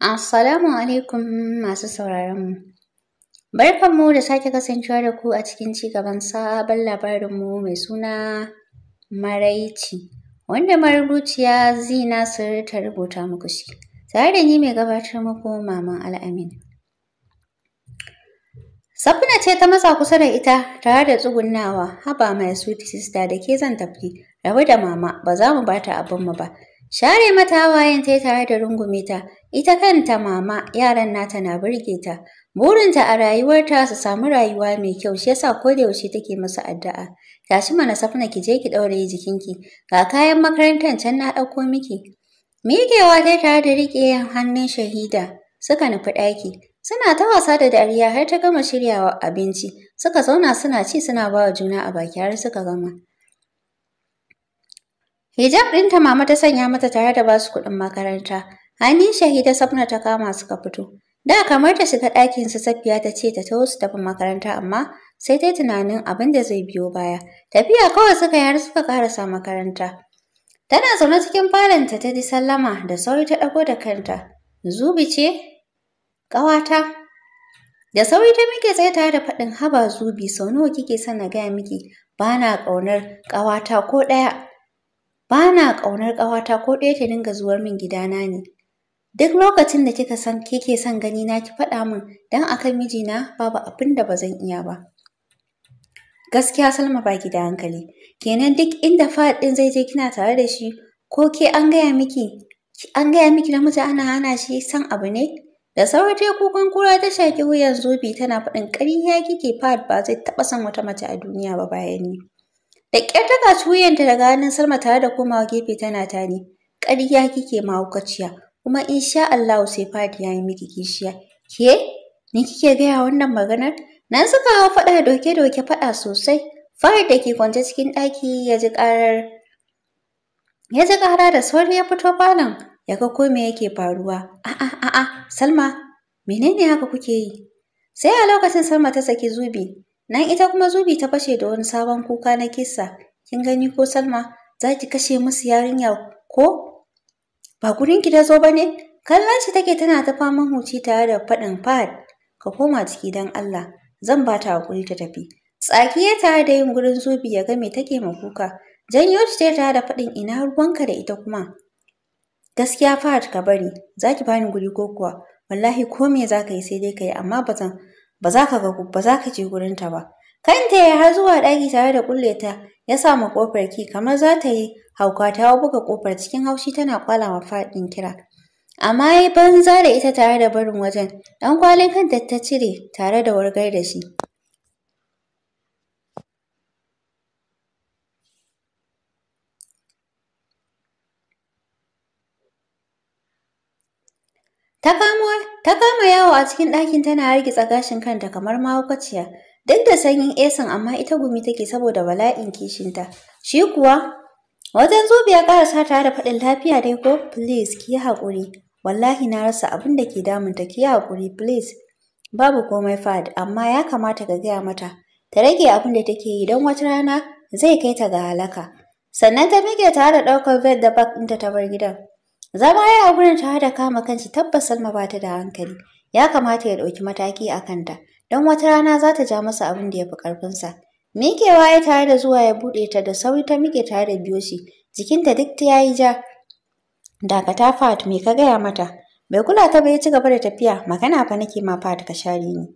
Assalamu alaikum masu sauraronmu. Barkanmu da sake kasancewa da ku a cikin cigaban sabon labarinmu mai suna Maraici, wanda marubuciya Zina Sir ta rubuta muku shi, tare da ni mai gabatar muku Maman Al'amin. Safina ce ta matsa kusa da ita tare da tsugunnawa, haba mai sweet sister da ke zan tafi, rabu da mama ba za mu bata abinmu ba. Share mata hawayen ta tare da rungume ta, ita kanta mama yaran nata na burge ta. Burinta a rayuwarta su samu rayuwa mai kyau shi yasa ko da yaushe take masa addu'a. Tashi mana Safina ki je ki ɗauraye jikinki, ga kayan makarantar can na ɗauko miki. Miƙewa dai tare da riƙe hannun Shahida suka nufi ɗaki. Suna ta wasa da dariya har ta gama shiryawa abinci. Suka zauna suna ci suna ba wa juna a baki har suka gama. Hijab ɗinta mama ta sanya mata tare da basu kuɗin makaranta. Hannun Shahida Safina ta kama suka fito. Da kamar ta shiga ɗakin su Safiya ta ce ta taho su tafi makaranta amma sai ta yi tunanin abin da zai biyo baya. Tafiya kawai suka yi har suka karasa makaranta. Tana zaune cikin falonta ta ji sallama da sauri ta ɗago da kanta. Zubi ce? Ƙawata. Da sauri ta miƙe tsaye tare da faɗin haba Zubi sau nawa kike son na gaya miki ba na ƙaunar ƙawata ko ɗaya. Ba na ƙaunar ƙawata ko ɗaya ta dinga zuwar min gidana ne. Duk lokacin da kike son gani na ki faɗa min don akan mijina babu abin da ba zan iya ba. Gaskiya Salma baki da hankali. Kenan duk inda Fahad ɗin zai je kina tare da shi ko ke an gaya miki namiji ana hana shi san abu ne? Da sauri ta kukan kura ta shaki wuyan Zubi tana faɗin ƙarya kike Fahad ba zai taɓa son wata mace a duniya ba bayan ni. Da ƙyar ta kaci wuyanta daga hannun Salma tare da komawa gefe tana tani. Ƙarya kike mahaukaciya, kuma insha Allahu sai Fahad ya yi miki kishiya. Ke? Ni kike gaya wannan maganar? Nan suka hau faɗa doke-doke faɗa sosai. Fahad da ke kwance cikin ɗaki ya ji ƙara da sauri ya fito falon ya ga ko me yake faruwa. A'a, Salma, menene haka kuke yi? Sai a lokacin Salma ta saki Zubi. Nan ita kuma Zubi ta fashe da wani sabon kuka na kissa. Kin gani ko Salma, za ki kashe musu yarinya ko? Ba gurinki ta zo ba ne? Kallon shi take tana ta faman huci tare da faɗin Fahad, ka koma ciki don Allah, zan ba ta haƙuri ta tafi. Tsaki ya tare da yin gurin Zubi ya ga me take ma kuka. Janyo shi ta tare da faɗin ina ruwanka da ita kuma. Gaskiya Fahad ka bari, za ki bani guri ko kuwa? Wallahi ko me za ka yi sai dai ka yi amma ba za ka je gurinta ba. Kanta ya har zuwa ɗaki tare da kulle ta ya sa ma ƙofar ki kamar za ta yi hauka ta buga ƙofar cikin haushi tana kwala ma Fahad ɗin kira. Amma ya yi banza da ita tare da barin wajen. Ɗan kwalin kanta ta cire tare da wurgar da shi. Ta kama yawo a cikin ɗakin tana hargitsa gashin kanta kamar mahaukaciya. Duk da sanyin esin amma ita gumi take saboda bala'in kishinta. Shi kuwa wajen Zubi ya ƙarasa tare da faɗin lafiya dai ko? Please ki yi haƙuri. Wallahi na rasa abin da ke damunta ki yi haƙuri please. Babu komai Fahad amma ya kamata ka gaya mata ta rage abin da take yi don wata rana zai kai ta ga halaka. Sannan ta miƙe tare da ɗaukar bed da bag ɗinta ta bar gidan. Zama ya a gurin tare da kama kanshi tabbas Salma ba ta da hankali. Ya kamata ya ɗauki mataki a kanta. Don wata rana za ta ja masa abin da ya fi ƙarfinsa. Miƙewa ya tare da zuwa ya buɗe ta da sauri ta miƙe tare da biyo shi. Jikinta duk ta yayi ja. Dakata Fahad me ka gaya mata? Bai kula ta ba ya ci gaba da tafiya. Magana fa nake ma Fahad ka share ni.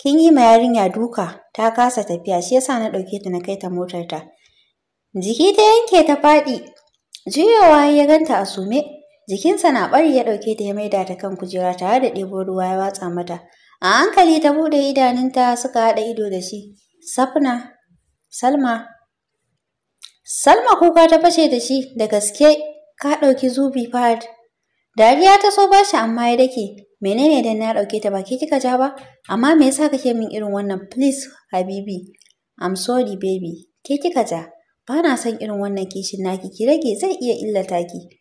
Kin yi ma yarinya duka ta kasa tafiya shi yasa na ɗauke ta na kai ta motar ta. Jiki ta yanke ta faɗi. Juyawa ya ganta a sume. Jikinsa na ɓari ya ɗauke ta ya maida ta kan kujera tare da ɗebo ruwa ya watsa mata. A hankali ta buɗe idanunta suka haɗa ido da shi. Safna, Salma kuka ta fashe da shi, da gaske ka ɗauki Zubi Fahad. Dariya ta so bashi amma ya dake. Menene dan na ɗauke ta ba ke kika ja ba? Amma me yasa kake min irin wannan? Please Habibi, I'm sorry baby. Ke kika ja. Ba na son irin wannan kishin naki ki rage zai iya illata ki.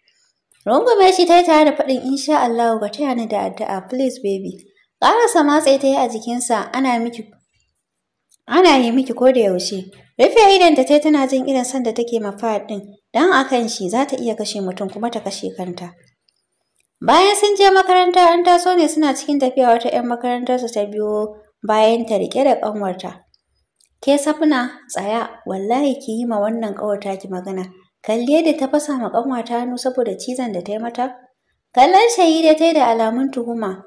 Rungume shi ta yi tare da faɗin insha Allahu ka taya ni da addu'a please baby. Ƙarasa matse ta yi a jikinsa ana yi miki ko da yaushe. Rufe idanta ta tana jin irin son da take ma Fahad ɗin don a kan shi za ta iya kashe mutum kuma ta kashe kanta. Bayan sun je makaranta an taso ne suna cikin tafiya wata 'yan makarantarsu ta biyo bayan ta riƙe da ƙanwarta. Ke Safna tsaya wallahi ki yi ma wannan ƙawarta ki magana. Kalli yadda ta fasa ma ƙanwata hannu saboda cizon da ta yi mata. Kallon Shahida ta yi da alamun tuhuma.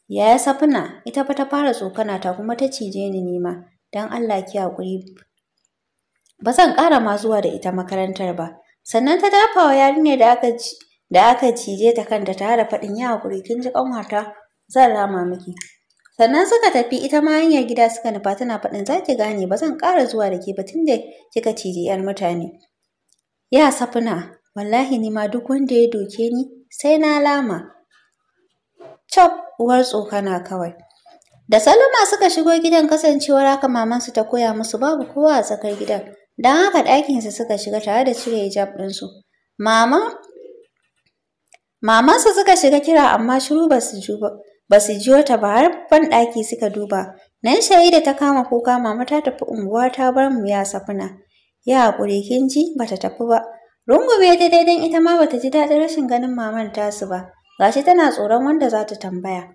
Yaya Safna ita fa ta fara tsokana ta kuma ta cije ni nima. Don Allah ki haƙuri. Ba zan ƙara ma zuwa da ita makarantar ba. Sannan ta dafa wa yarinyar da aka cije ta kanta tare da faɗin ya haƙuri kin ji ƙanwata zan rama miki. Sannan suka tafi ita ma hanyar gida suka nufa tana faɗin za ki gane ba zan ƙara zuwa da ke ba tunda kika cije 'yar mutane. Ya Safna wallahi ni ma duk wanda ya doke ni sai na lama. Cop uwar tsokana kawai. Da Salma suka shigo gidan kasancewar haka mamansu ta koya musu babu kowa a tsakar gidan. Don haka ɗakinsu suka shiga tare da cire hijab ɗinsu. Mamansu suka shiga kira amma shiru ba su jiyo ta ba har ban ɗaki suka duba. Nan Shahida ta kama kuka mama ta tafi unguwa ta bar mu ya Safna. Ya haƙuri kin ji bata tafi ba. Rungume ta daidan ita ma bata ji daɗin rashin ganin maman tasu ba. Gashi tana tsoron wanda za ta tambaya.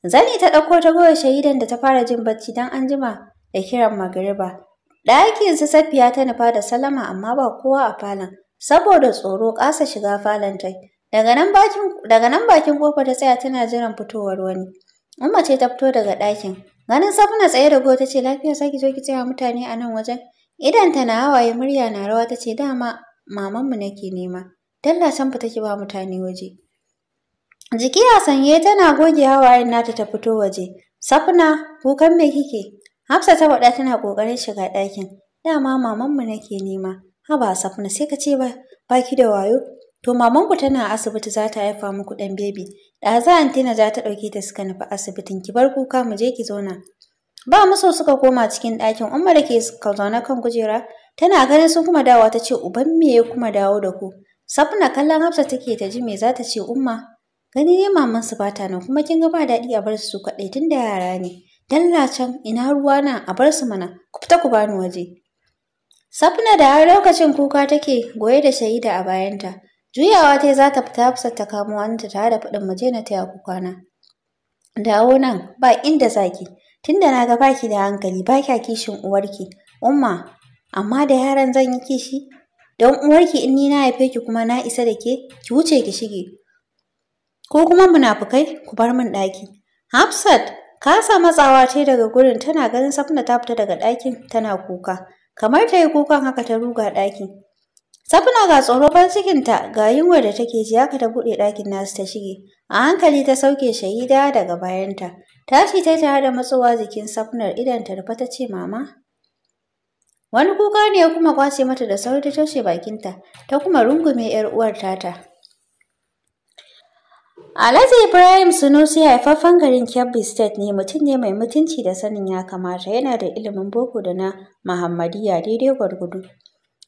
Zani ta ɗauko ta goya Shahidan da ta fara jin bacci don an jima da kiran magariba. Ɗakin su Safiya ta nufa da Salama amma ba kowa a falon. Saboda tsoro ƙasa shiga falon tai. Daga nan bakin kofar ta tsaya tana jiran fitowar wani. Umma ce ta fito daga ɗakin. Ganin Safna tsaye da goyo ta ce lafiya saki zo ki tsaya mutane a nan wajen. Idan ta na hawaye murya na rawa ta ce dama mamanmu nake nema. Dalla can fita ki ba mutane waje. Jiki a sanye tana goge hawayen nata ta fito waje. Safna kukan me kike? Hafsa ta faɗa tana ƙoƙarin shiga ɗakin. Dama mamanmu nake nema. Haba Safna sai ka ce ba ki da wayo. To mamanku tana asibiti za ta haifa muku ɗan bebi. Ɗazu antina za ta ɗauke ta suka nufi asibitin ki bar kuka mu je ki zauna. Ba musu suka koma cikin ɗakin Umma da ke zaune kan kujera tana ganin sun kuma dawowa ta ce uban me ya kuma dawo da ku. Safna kallon Hafsa take ta ji me za ta ce Umma. Gani ne maman su bata nan kuma kin ga ba daɗi a bar su kaɗai tun da yara ne. Dalla can ina ruwa na a bar su mana ku fita ku bani waje. Safna da har lokacin kuka take goye da Shahida a bayanta. Juyawa ta za ta fita Hafsat ta kamo hannunta tare da faɗin mu je na taya ku kwana. Dawo nan ba inda zaki. Tunda na ga baki da hankali ba kya kishin uwarki. Umma amma da yaran zan yi kishi. Don uwarki in ni na haife ki kuma na isa da ke ki wuce ki shige. Ko kuma munafukai ku bar min ɗaki. Hafsat kasa matsawa ce daga gurin tana ganin Safna ta fita daga ɗakin tana kuka. Kamar ta yi kukan haka ta ruga ɗaki. Safna ga tsoro ban cikinta ga yunwar da take ji haka ta buɗe ɗakin nasu ta shige. A hankali ta sauke Shahida daga bayanta. Tashi ta tare da matsowa jikin Safnar idan ta rufe ta ce mama. Wani kuka ne ya kuma kwace mata da sauri ta toshe bakinta ta kuma rungume 'yar uwar tata. Alhaji Ibrahim Sunusi haifaffen garin Kebbi State ne mutum ne mai mutunci da sanin ya kamata yana da ilimin boko da na Muhammadiyya daidai gwargwado.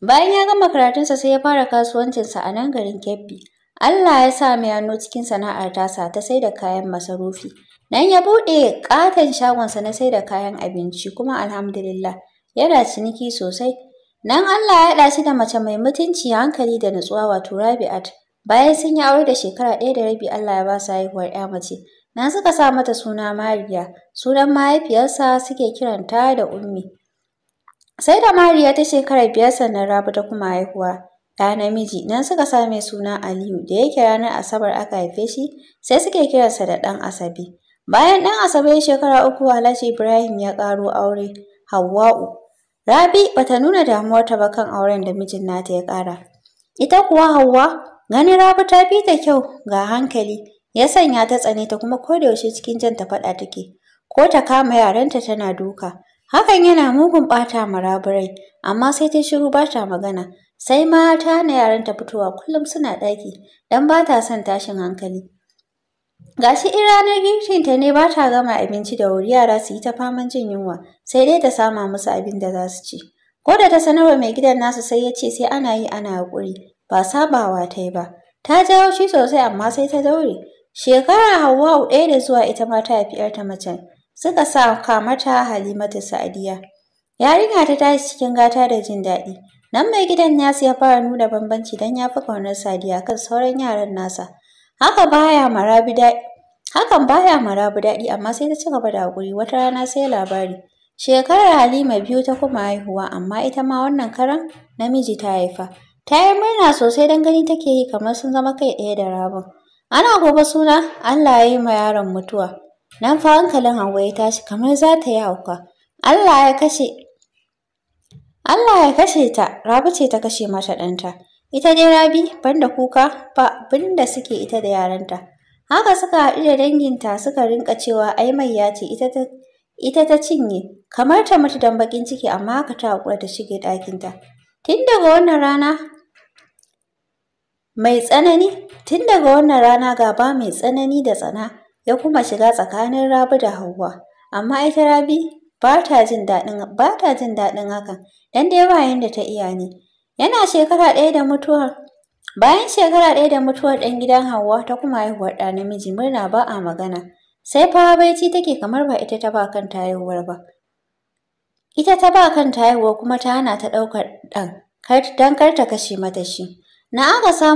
Bayan ya gama karatunsa sai ya fara kasuwancinsa a nan garin Kebbi. Allah ya sa mai hannu cikin sana'ar tasa ta sai da kayan masarufi. Nan ya buɗe ƙaton shagonsa na sai da kayan abinci kuma alhamdulillah yana ciniki sosai. Nan Allah ya haɗa shi da mace mai mutunci hankali da nutsuwa wato Rabi'at. Bayan sun yi aure da shekara 1 da rabi Allah ya ba su haihuwar 'ya mace. Nan suka sa mata suna Mariya. Sunan mahaifiyarsa suke kiranta da Ummi. Sai da Mariya ta shekara 5 sannan Rabi ta kuma haihuwa ɗa namiji. Nan suka sa mai suna Aliyu da yake ranar Asabar aka haife shi sai suke kiransa da ɗan Asabe. Bayan ɗan Asabe shekara 3 Alhaji Ibrahim ya ƙaro aure Hauwa'u. Rabi bata nuna damuwarta ba kan auren da mijin nata ya ƙara. Ita kuwa Hauwa ganin Rabi ta fi ta kyau ga hankali ya sanya ta tsane ta kuma kodayaushe cikin jan ta faɗa take. Ko ta kama yaranta tana duka. Hakan yana mugun ɓata ma Rabi rai amma sai ta shiru ba ta magana. Sai ma ta hana yaranta fitowa kullum suna ɗaki don ba ta son tashin hankali. Gashi in ranar girkinta ne ba ta gama abinci da wuri yara su yi ta faman jin yunwa sai dai ta sama musu abin da za su ci. Ko da ta sanarwa mai gidan nasu sai ya ce sai ana yi ana haƙuri ba sabawa ta yi ba. Ta jawo shi sosai amma sai ta daure. Shekara Hauwa'u 1 da zuwa ita ma ta haifi 'yarta macen. Suka sa mata Halimatu Sa'adiya. Yarinya ta tashi cikin gata da jin daɗi. Nan mai gidan nasu ya fara nuna bambanci don ya fi ƙaunar Sadiya kan sauran yaran nasa. Hakan baya ma Rabi daɗi amma sai ta ci gaba da haƙuri. Wata rana sai labari. Shekarar Halima 2 ta kuma haihuwa amma ita ma wannan karan namiji ta haifa. Ta yi murna sosai don gani take yi kamar sun zama kai ɗaya da Rabin. Ana gobe suna Allah ya yi ma yaron mutuwa. Nan fa hankalin Hauwa ya tashi kamar za ta yi hauka. Allah ya kashe ta, Rabi ce ta kashe mata ɗanta. Ita dai Rabi banda kuka ba abinda suke ita da yaranta. Haka suka haɗu da danginta suka rinka cewa ai Maiya ce ita ta cinye, kamar ta mutu don baƙin ciki amma haka ta haƙura ta shige ɗakinta. Tun daga wannan rana gaba mai tsanani da tsana ya kuma shiga tsakanin Rabi da Hauwa. Amma ita Rabi ba ta jin daɗin hakan, dan dai ba yanda ta iya ne. Bayan shekara ɗaya da mutuwar ɗan gidan Hauwa ta kuma haihuwar ɗa namiji, murna ba a magana. Sai fa baici take kamar ba ita ta ba kanta haihuwar ba. Ita ta ba kanta haihuwa kuma ta hana ta ɗaukar ɗan don kar ta kashe mata shi. Aka sa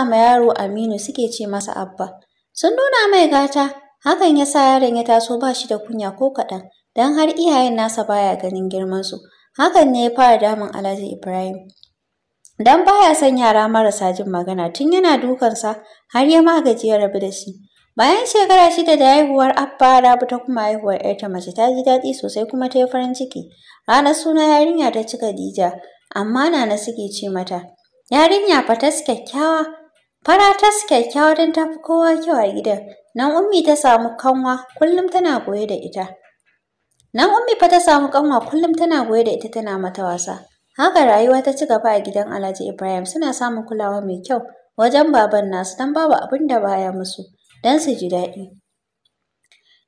ma yaro Aminu suke ce masa Abba. Sun nuna mai gata, hakan ya sa yaron ya taso ba shi da kunya ko kaɗan, don har iyayen nasa baya ganin girmansu. Hakan ne ya fara damun Alhaji Ibrahim. Dan baya son yara marasa jin magana, tun yana dukansa har ya magaji ya rabu da shi. Bayan shekara 6 da haihuwar Abba, Rabi ta kuma haihuwar ‘yarta mace. Ta ji daɗi sosai kuma ta yi farin ciki. Ranar suna yarinya ta ci Khadija, amma Nana suke ce mata. Yarinya fara tas kyakkyawa don ta fi kowa kyau a gidan. Nan Ummi ta samu kanwa kullum tana goye da ita. Tana mata wasa. Haka rayuwa ta ci gaba a gidan Alhaji Ibrahim, suna samun kulawa mai kyau wajen baban nasu don babu abin da baya musu don su ji daɗi.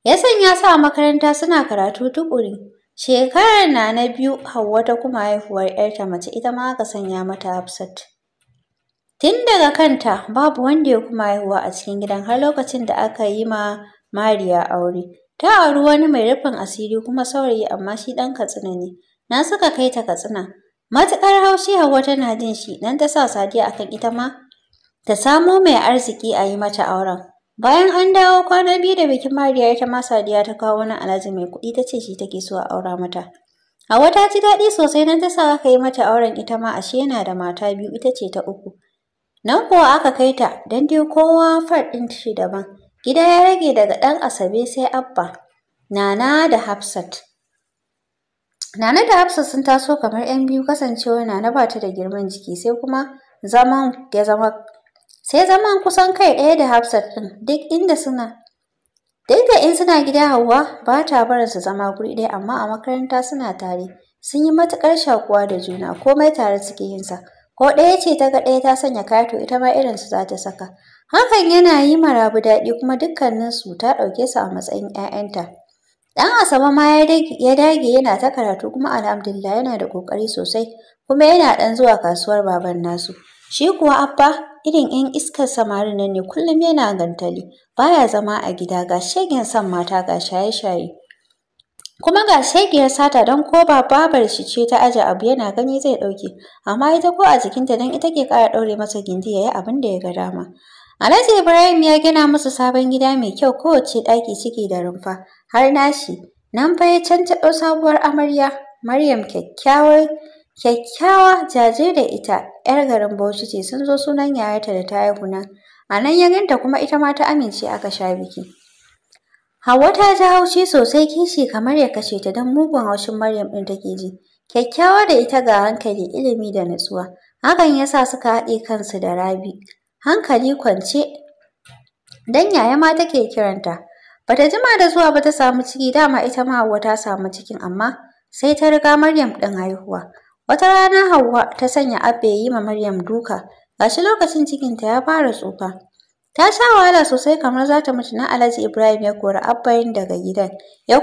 Ya sanya su a makaranta suna karatu tuƙuru. Shekarar na 2 Hauwa ta kuma haihuwar ‘yarta mace, ita ma aka sanya mata Hafsat. Tun daga kanta babu wanda ya kuma haihuwa a cikin gidan har lokacin da aka yi ma Mariya aure. Ta auri wani mai rufin asiri kuma saurayi amma shi ɗan Katsina ne. Na suka kai ta Katsina. Matuƙar haushi Hauwa tana jin shi, dan ta sa Sadiya akan ita ma ta samo mai arziki a yi mata auren. Bayan an dawo kwana 2 da bikin Mariya, ita ma Sadiya ta kawo wani Alhaji mai kuɗi ta ce shi take so a aura mata. Hauwa ta ji daɗi sosai nan ta sa aka yi mata auren, ita ma ashe yana da mata 2, ita ce ta 3. Nan kuwa aka kai ta don dai kowa far ɗin shi daban. Gida ya rage daga ɗan Asabe sai Abba, Nana da Hafsat. Nana da Hafsat sun taso kamar 'yan biyu, kasancewar Nana ba ta da girman jiki sai zaman kusan kai ɗaya da Hafsat ɗin. Duk da in suna gida Hauwa ba ta barin su zama guri ɗaya, amma a makaranta suna tare. Sun yi matuƙar shakuwa da juna, komai tare suke yin sa. Ko ɗaya ce ta ga ɗaya ta sanya kaya to ita ma irinsu za ta saka. Hakan yana yi ma Rabi daɗi kuma dukkaninsu ta ɗauke su a matsayin 'ya'yanta. Ɗan Asabe ma ya dage yana ta karatu kuma alhamdulillah yana da ƙoƙari sosai kuma yana ɗan zuwa kasuwar baban nasu. Shi kuwa Abba irin 'yan iskar samarin nan ne, kullum yana gantali, baya zama a gida, ga shegen son mata ga shaye-shaye. Kuma ga shegiyar sata, don ko ba babar shi ce ta aje abu yana gani zai ɗauke, amma ita ko a jikinta don ita ke ƙara ɗaure masa gindi ya yi abin da ya ga dama. Alhaji Ibrahim ya gina musu sabon gida mai kyau, kowace ɗaki ciki da rumfa har nashi. Nan fa ya cancaɗo sabuwar amarya, Maryam kyakkyawa jajir da ita, 'yar garin Bauchi ce, sun zo sunan yayarta da ta haihu nan. A nan ya ganta kuma ita ma ta amince aka sha biki. Hauwa ta ji haushi sosai, kishi kamar ya kashe ta don mugun haushin Maryam ɗin take ji. Kyakkyawa da ita ga hankali, ilimi da nutsuwa. Hakan ya sa suka haɗe kansu da Rabi. Hankali kwance, don yaya ma take kiranta. Bata jima da zuwa ba ta samu ciki, dama ita ma Hauwa ta samu cikin amma sai ta riga Maryam ɗin haihuwa. Wata rana Hauwa ta sanya Abba ya yi ma Maryam duka, gashi lokacin cikinta ya fara tsufa. Ta sha wahala sosai kamar za ta mutu, na Alhaji Ibrahim ya kori Abba daga gidan, ya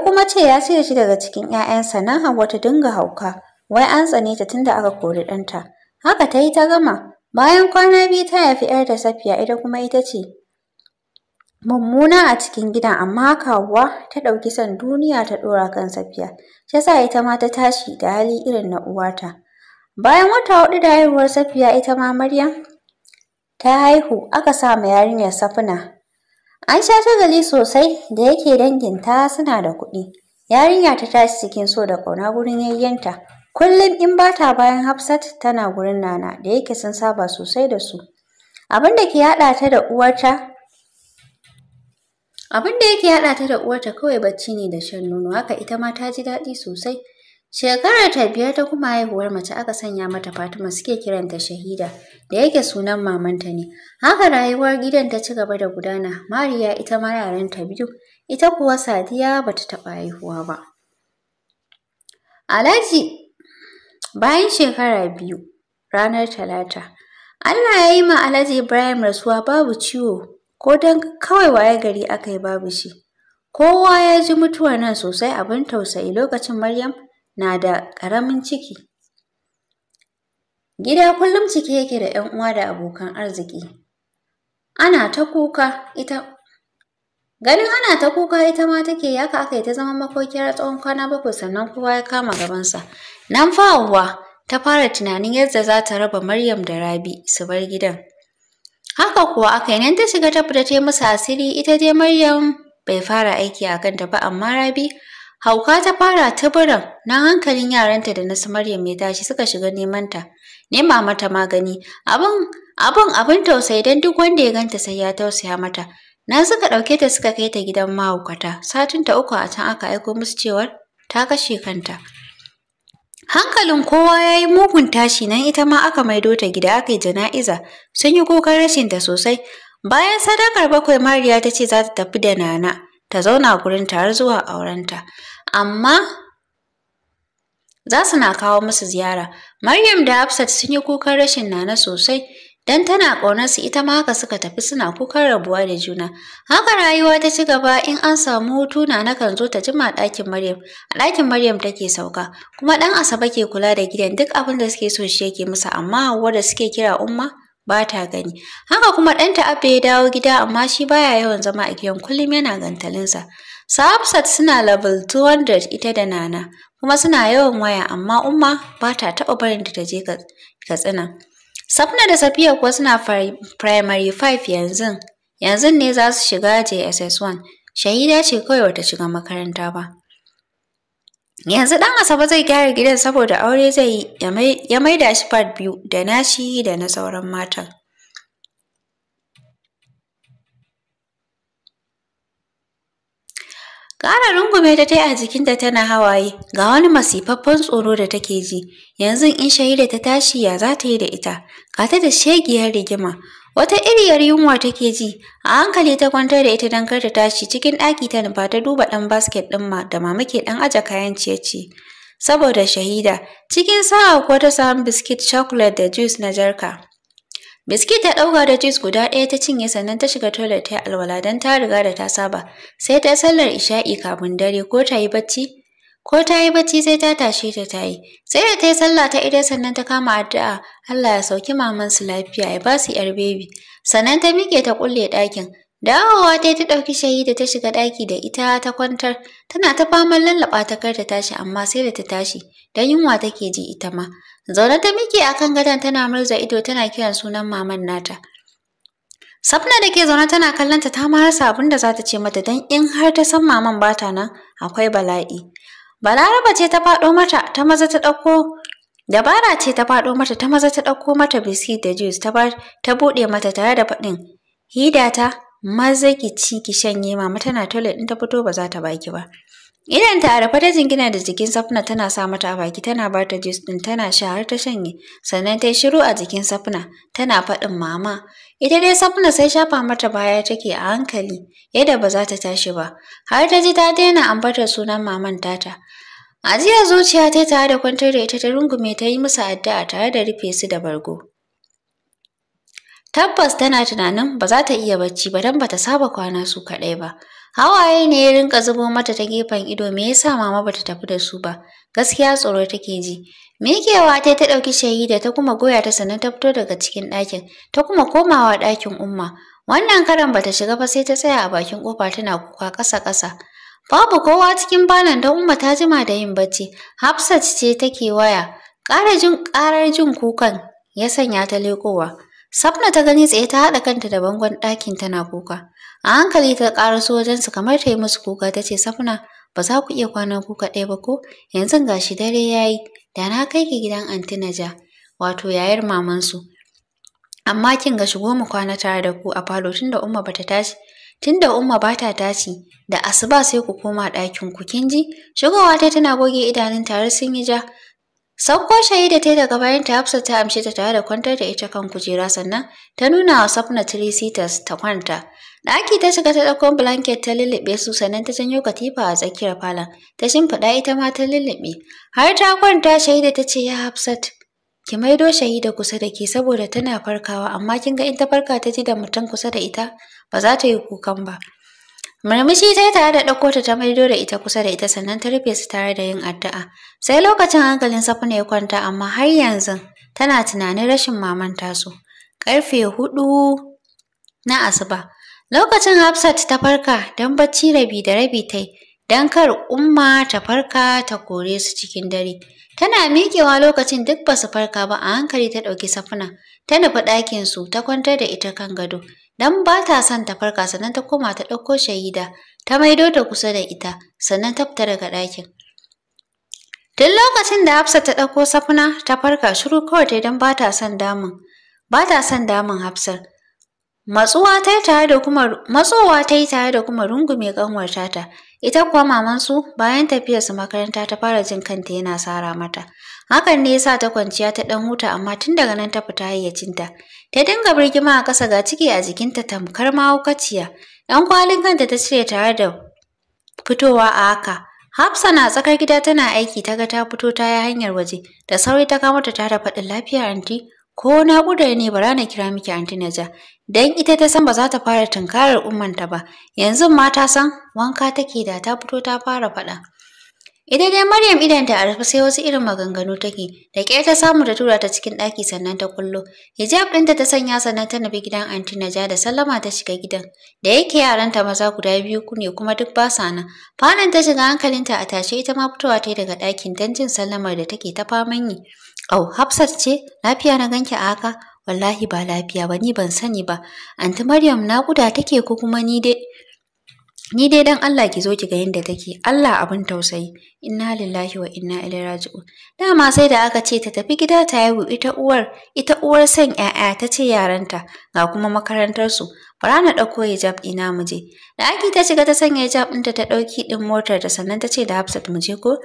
kuma ce ya cire shi daga cikin 'ya'yansa. Nan Hauwa ta dinga hauka, wai an tsane ta tunda aka kori ɗanta. Haka ta yi ta gama. Bayan kwana 2 ta haifi 'yarta Safiya, ita kuma ita ce mummuna a cikin gidan, amma haka Hauwa ta ɗauki son duniya ta ɗora kan Safiya. Shi yasa ita ma ta tashi da hali irin na uwata. Bayan wata 4 da haihuwar Safiya, ita ma Maryam ta haihu aka sa ma yarinyar Safna. An sha shagali sosai da yake danginta suna da kuɗi. Yarinya ta tashi cikin so da ƙauna gurin yayyenta. Kullum in ba ta bayan Hafsat tana gurin Nana da yake sun saba sosai da su. Abin da yake haɗa ta da uwarta kawai bacci ne da shan nono, haka ita ma ta ji daɗi sosai. Shekarar ta 5 ta kuma haihuwar mace aka sanya mata Fatima, suke kiranta Shahida da yake sunan mamanta ne. Haka rayuwar gidan ta ci gaba da gudana. Mariya ita ma yaranta 2, ita kuwa Sadiya bata taɓa haihuwa ba. Alhaji bayan shekara 2 ranar Talata, Allah ya yi ma Alhaji Ibrahim rasuwa babu ciwo ko don kawai waye gari aka yi babu shi. Kowa ya ji mutuwar nan sosai, abin tausayi. Lokacin Maryam na da ƙaramin ciki. Gida kullum cike yake da 'yan uwa da abokan arziki. Ana ta kuka ita ma take, haka aka yi ta zama makokiyar tsawon kwana 7 sannan kowa ya kama gabansa. Nan fa Hauwa ta fara tunanin yadda za ta raba Maryam da Rabi su bar gidan. Haka kuwa aka yi, nan ta shiga ta fita ta yi musu asiri. Ita dai Maryam bai fara aiki a kanta ba, amma Rabi hauka ta fara tuburan. Nan hankalin yaranta da nasu Maryam ya tashi, suka shiga nema mata magani. Abin tausayi, don duk wanda ya ganta sai ya tausaya mata. Nan suka ɗauke ta suka kai ta gidan mahaukata. Satinta 3 a can aka aiko musu cewar ta kashe kanta. Hankalin kowa ya yi mugun tashi, nan ita ma aka maido ta gida aka yi jana'iza. Sun yi kukan rashinta sosai. Bayan sadakar 7 Mariya ta ce za ta tafi da Nana ta zauna gurin har zuwa aurenta, amma za su na kawo musu ziyara. Maryam da Hafsat sun yi kukan rashin Nana sosai, dan tana ƙaunar su, ita ma haka suka tafi suna kukan rabuwa da juna. Haka rayuwa ta ci gaba. In an samu hutu Nana kan zo ta jima ɗakin Maryam. A ɗakin Maryam take sauka, kuma ɗan Asabe ke kula da gidan. Duk abin da suke so shi yake musu, amma Hauwa da suke kira Umma ba ta gani. Haka kuma ɗanta Abba ya dawo gida, amma shi baya yawan zama a gidan, kullum yana gantalinsa. Su Hafsat suna level 200 ita da Nana, kuma suna yawan waya, amma Umma ba ta taɓa barin ta je Katsina. Safna da Safiya kuwa suna primary 5 yanzu. Yanzu ne za su shiga JSS1. Shahida ce kawai bata shiga makaranta ba. Yanzu ɗan Asabe zai gyara gidan saboda aure zai yi, ya maida shi part 2 da nashi da na sauran matan. Ƙara rungume ta a jikinta tana hawaye, ga wani masifaffen tsoro da take ji. Yanzu in Shahida ta tashi ya za ta yi da ita? Ga ta da shegiyar rigima. Wata iriyar yunwa take ji. A hankali ta kwantar da ita don kar ta tashi. Cikin ɗaki ta nufa ta duba ɗan basket ɗin da mama ke ɗan aje kayan ciye-ciye saboda Shahida. Cikin sa'a kuwa ta samu biskit, chocolate da juice na jarka. Biskit ta ɗauka da juice guda ɗaya ta cinye, sannan ta shiga toilet ta yi alwala don ta riga da ta saba. Sai ta sallar isha'i kafin dare, ko ta yi bacci sai ta tashe ta yi. Sai da ta yi sallah ta idar sannan ta kama addu'a Allah ya sauki mamansu lafiya ya ba su 'yar bebi. Sannan ta miƙe ta kulle ɗakin. Dawowa ta ɗauki Shahida ta shiga ɗaki da ita ta kwantar. Tana ta faman lallaɓa ta kar ta tashi, amma sai da ta tashi don yunwa take ji ita ma. Zaune ta miƙe akan gadon tana murza ido tana kiran sunan maman nata. Safna da ke zaune tana kallonta ta ma rasa abin da za ta ce mata, don in har ta san maman bata nan akwai bala'i. Balaraba ce ta faɗo mata, ta maza ta ɗauko dabara ce ta faɗo mata, ta maza ta ɗauko mata biskit da juice ta buɗe mata tare da faɗin, Hidata maza ki ci ki shanye, mama tana toilet in ta fito ba za ta baki ba. Idan ta rufe ta jingina da jikin Safna tana sa mata a baki, tana ba ta juice din tana sha har ta shanye. Sannan ta yi shiru a jikin Safna tana faɗin mama. Ita dai Safna sai shafa mata baya take a hankali yadda ba za ta tashi ba. Har ta ji ta daina ambatar sunan maman tata. Ajiyar zuciya ta tare da kwantar da ita ta rungume ta yi musu addu'a tare da rufe su da bargo. Tabbas tana tunanin ba za ta iya bacci ba don ba ta saba kwana su kaɗai ba. Hawaye ne ya rinka zubo mata ta gefen ido, me yasa mama bata tafi da su ba? Gaskiya tsoro take ji. Mikewa ta ɗauki Shahida ta kuma goya ta, sannan ta fito daga cikin ɗakin, ta kuma komawa ɗakin Umma. Wannan karan bata shiga ba, sai ta tsaya a bakin kofa tana kuka ƙasa-ƙasa. Babu kowa cikin banan don Umma ta jima da yin bacci. Hafsat ce take waya. Ƙarar jin kukan ya sanya ta leƙowa. Safna ta gani tsaye ta haɗa kanta da bangon ɗakin tana kuka. A hankali ta ƙaraso wajensu kamar ta yi musu kuka ta ce, Safna, ba za ku iya kwana ku kaɗai ba ko? Yanzu gashi dare ya yi, da na kai ki gidan Anti Naja, wato yayar mamansu. Amma kin ga shigo mu kwana tare da ku a falo tunda Umma bata tashi. Tunda Umma bata tashi, da asuba sai ku koma ɗakin ku kin ji? Shigowa ta tana goge idanun tare sun yi ja. Sauko Shahida ta daga bayan ta Hafsat ta amshe ta tare da kwantar da ita kan kujera sannan ta nuna wa Safna 3-seaters ta kwanta. Ɗaki ta shiga ta ɗauko blanket ta lullube su sannan ta janyo katifa a tsakiyar falon. Ta shimfiɗa ita ma ta lullube. Har ta kwanta Shahida ta ce ya Hafsat, ki maido Shahida kusa da ke saboda tana farkawa amma kin ga in ta farka ta ji da mutum kusa da ita ba za ta yi kukan ba. Murmushi ta yi tare da ɗauko ta maido da ita kusa da ita sannan ta rufe su tare da yin addu'a. Sai lokacin hankalin Safna ya kwanta amma har yanzu tana tunanin rashin maman tasu. Ƙarfe 4 na asuba. Lokacin Hafsat ta farka don bacci rabi da rabi ta yi don kar Umma ta farka ta kore su cikin dare. Tana miƙewa lokacin duk ba su farka ba a hankali ta ɗauki Safna. Ta nufi ɗakinsu ta kwantar da ita kan gado. Dan ba ta son ta farka sannan ta koma ta ɗauko Shahida ta maido ta kusa da ita sannan ta fita daga ɗakin. Tun lokacin da Hafsat ta ɗauko Safna ta farka shiru kawai ta don ba ta son damun Hafsat. Matsowa ta yi tare da kuma rungume ƙanwarta ta. Ita kuwa mamansu bayan tafiyarsu makaranta ta fara jin kanta yana sara mata. Hakan ne yasa ta kwanciya ta ɗan huta amma tun daga nan ta fita hayyacinta. Ta dinga birgima a ƙasa ga ciki a jikinta tamkar mahaukaciya. Ɗan kwalin kanta ta cire tare da fitowa a haka. Hafsa na tsakar gida tana aiki ta ga ta fito ta yi hanyar waje. Da sauri ta kama ta tare faɗin lafiya anti. Ko naƙuda ne bara na kira miki Anti Naja. Dan ita ta san ba za ta fara tunkarar ummanta ba. Yanzu ma ta san wanka take da ta fito ta fara faɗa. Ita dai Maryam idanta a rufe sai wasu irin maganganu take. Da ƙyar ta samu ta tura ta cikin ɗaki sannan ta kullo. Hijab ɗinta ta sanya sannan ta nufi gidan Anti Naja da sallama ta shiga gidan. Da yake yaranta maza guda biyu ne kuma duk ba sa nan. Falon ta shiga hankalinta a tashe ita ma fitowa ta yi daga ɗakin don jin sallamar da take ta faman yi. Au, Hafsat ce, lafiya na ganki a haka? Wallahi ba lafiya ba, ni ban sani ba. Anti Maryam naƙuda take ko kuma ni dai dan Allah ki zo ki ga yadda take. Allah abin tausayi. Inna lillahi wa inna ilaihi raji'un. Dama sai da aka ce ta tafi gida ta haihu ita uwar san ƴaƴa ta ce yaranta ga kuma makarantar su. Bara na ɗauko hijab ina mu je. Da Aki ta shiga ta sanya hijab ɗinta ta ɗauki ɗin motar da sannan ta ce da Hafsat mu je ko?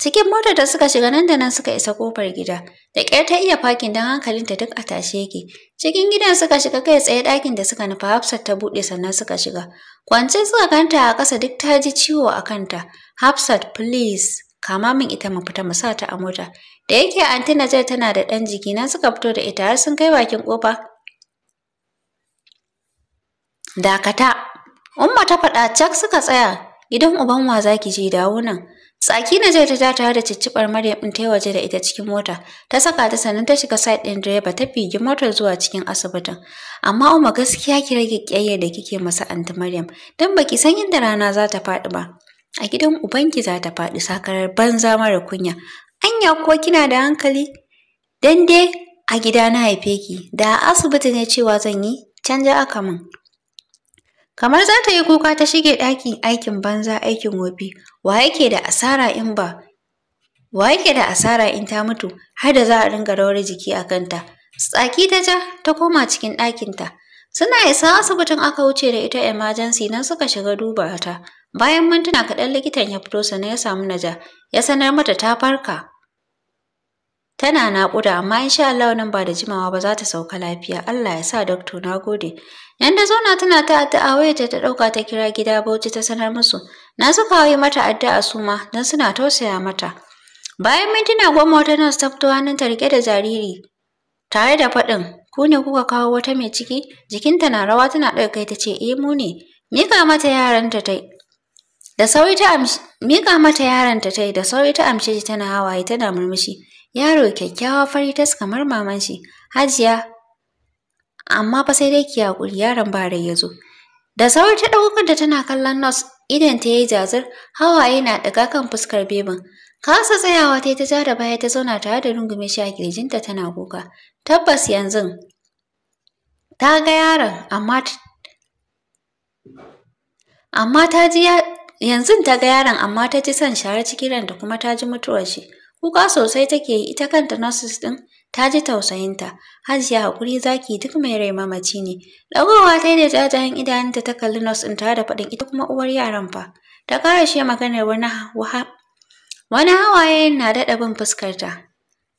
Cikin motar da suka shiga nan da nan suka isa kofar gida. Da ƙyar ta iya fakin don hankalinta duk a tashe yake. Cikin gidan suka shiga kai tsaye ɗakin da suka nufa Hafsat ta buɗe sannan suka shiga. Kwance suka kanta a ƙasa duk ta ji ciwo a kanta. Hafsat please kama min ita mu fita mu sa ta a mota. Da yake Anti Najar tana da ɗan jiki nan suka fito da ita har sun kai bakin ƙofa. Dakata. Umma ta faɗa cak suka tsaya. Gidan uban wa zaki je dawo nan. Tsaki Najar ta tare da cicciɓar Maryam ɗin ta yi waje da ita cikin mota. Ta saka ta sannan ta shiga side ɗin direba ta figi motar zuwa cikin asibitin. Amma Umma gaskiya ki rage ƙiyayyar da kike masa Anti Maryam don baki san inda rana za ta faɗi ba. A gidan ubanki za ta faɗi sakarar banza mara kunya. Anya kuwa kina da hankali? Dan dai a gida na haife ki, da a asibiti ne cewa zan yi, canja aka min. Kamar za ta yi kuka ta shige ɗaki aikin banza aikin wofi. Wa yake da asara in ta mutu har da za a ringa rawar jiki a kanta. Tsaki ta ja ta koma cikin ɗakinta. Suna isa asibitin aka wuce da ita emergency nan suka shiga duba ta. Bayan mintuna kaɗan likitan ya fito sannan ya samu Naja ya sanar mata ta farka. Tana naƙuda amma insha Allah nan ba da jimawa ba za ta sauka lafiya. Allah ya sa doctor na gode. Yanda zauna tana ta addu'a wayarta ta ɗauka ta kira gida Bauchi ta sanar musu. Na suka yi mata addu'a su ma don suna tausaya mata. Bayan mintuna 10 wata nurse ta fito hannunta riƙe da jariri tare da faɗin ku ne kuka kawo wata mai ciki? Jikinta na rawa tana ɗaga kai ta ce eh mu ne. Mika mata yaranta tai. Da sauri ta amshe shi tana hawaye tana murmushi. Yaro kyakkyawa fari tas kamar maman shi. Hajiya amma fa sai dai ki hakuri yaron ba rai yazo. Da sauri ta dauko kanta tana kallon nurse idan ta yi jazir hawaye na daga kan fuskar bebin. Kasa tsayawa ta ja da baya ta zauna tare da rungume shi a kirjinta tana kuka. Tabbas yanzu ta ga yaron amma ta ji yanzu ta ga yaron amma ta ji son share cikin ranta kuma ta ji mutuwar shi. Kuka sosai take yi ita kanta nurses din ta ji tausayinta. Hajiya hakuri zaki duk mai rai mamaci ne. Dagowa ta yi da jajayen idanunta ta kalli nurse din tare da faɗin ita kuma uwar yaran fa. Ta ƙara shi maganar wani hawaye na daɗa bin fuskarta.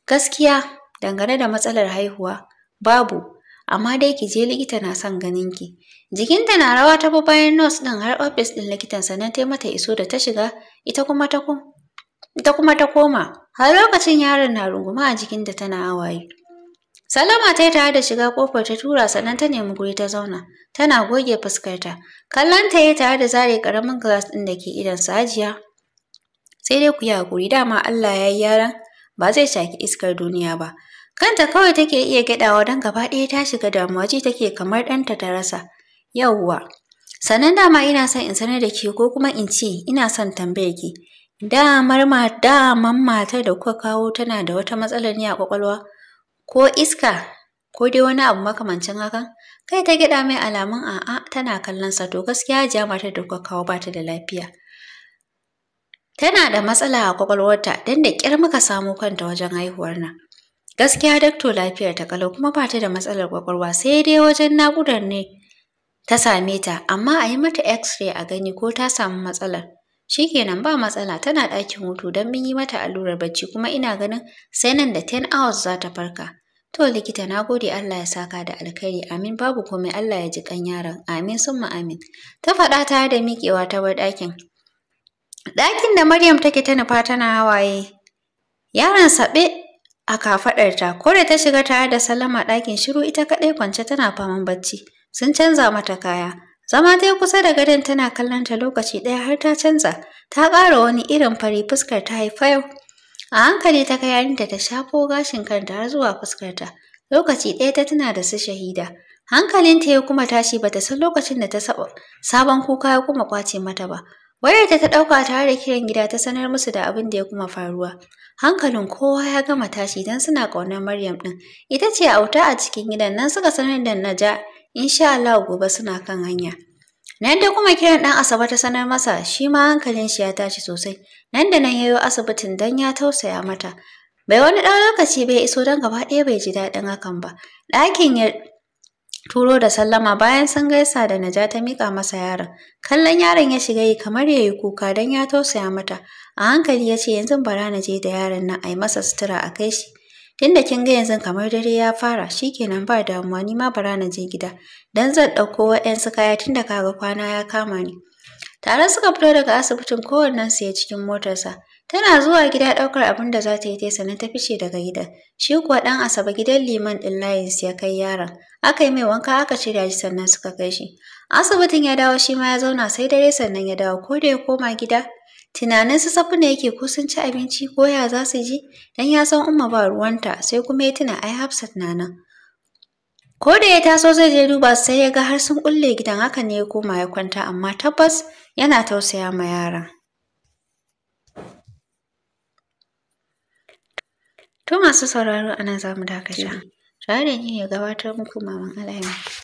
Gaskiya dangane da matsalar haihuwa babu, amma dai ki je likita na son ganin ki. Jikinta na rawa ta bi bayan nurse din har office din likitan sannan ta mata iso da ta shiga ita kuma ta koma. Har lokacin yaron na runguma a jikinta tana hawaye. Salama ta yi tare da shiga kofar ta tura sannan ta nemi guri ta zauna. Tana goge fuskarta. Kallon ta yi tare da zare karamin glass din da ke idan Hajiya. Sai dai ku yi hakuri dama Allah ya yi yaron ba zai shaki iskar duniya ba. Kanta kawai take iya gyaɗawa don gaba ɗaya ta shiga damuwa ji take kamar ɗanta ta rasa. Yauwa. Sannan dama ina son in sanar da ke ko kuma in ce ina son tambayar ki. Daman matar da kuka kawo tana da wata matsalar ne a kwakwalwa ko iska ko dai wani abu makamancin hakan? Kai ta gyaɗa mai alamun a'a tana kallon sa to gaskiya Hajiya matar da kuka kawo ba ta da lafiya. Tana da matsala a kwakwalwarta don da ƙyar muka samo kanta wajen haihuwar nan. Gaskiya dakto lafiyar ta kalau kuma ba ta da matsalar kwakwalwa sai dai wajen naƙudar ne ta same ta amma a yi mata x-ray a gani ko ta samu matsalar. Shikenan ba matsala tana ɗakin hutu don mun yi mata allurar bacci kuma ina ganin sai nan da 10 hours za ta farka. To likita na gode Allah ya saka da alkhairi amin babu komai Allah ya ji kan yaron amin summa amin. Ta faɗa tare da miƙewa ta bar ɗakin. Ɗakin da Maryam take ta nufa tana hawaye. Yaron saɓe a kafaɗarta ko da ta shiga tare da Salama ɗakin shiru ita kaɗai kwance tana faman bacci. Sun canza mata kaya. Zama ta yi kusa da gadon tana kallon ta lokaci ɗaya har ta canza. Ta ƙara wani irin fari fuskar ta haifa yau. A hankali ta kai yarinta ta shafo gashin kanta har zuwa fuskarta. Lokaci ɗaya ta tuna da su Shahida. Hankalinta ya kuma tashi bata san lokacin da ta sabon kuka ya kuma kwace mata ba. Wayarta ta ɗauka tare da kiran gida ta sanar musu da abin da ya kuma faruwa. Hankalin kowa ya gama tashi don suna ƙaunar Maryam ɗin. Ita ce auta a cikin gidan nan suka sanar da Naja. Insha Allah gobe suna kan hanya. Nan da kuma kiran ɗan Asabe ta sanar masa shi ma hankalin shi ya tashi sosai. Nan da nan yayo asibitin don ya tausaya mata. Bai wani ɗan lokaci bai iso don gaba ɗaya bai ji daɗin hakan ba. Ɗakin ya turo da Sallama bayan sun gaisa da Naja ta miƙa masa yaron. Kallon yaron ya shiga yi kamar ya yi kuka don ya tausaya mata. A hankali ya ce yanzu bara na je da yaron nan a yi masa sutura a kai shi. Tunda kin ga yanzu kamar dare ya fara shikenan ba damuwa ni ma bara na je gida dan zan ɗauko waɗansu kaya tunda kaga kwana ya kama ni. Tare suka fito daga asibitin kowannen su ya cikin motarsa. Tana zuwa gida ɗaukar abin da za ta yi sannan ta fice daga gidan. Shi kuwa ɗan Asabe gidan liman ɗin layinsu ya kai yaron. Aka yi mai wanka aka shirya shi sannan suka kai shi. Asibitin ya dawo shi ma ya zauna sai dare sannan ya dawo ko da ya koma gida. Tunanin su Safina yake ko sun ci abinci ko ya za su ji dan ya san Umma ba ruwanta sai kuma ya tuna ai Hafsat na nan. Ko da ya taso zai je duba sai ya ga har sun kulle gidan haka ne ya koma ya kwanta amma tabbas yana tausaya ma yaran. To masu sauraro anan zamu dakata. Tare da ni ya gabatar muku Maman Al'amin.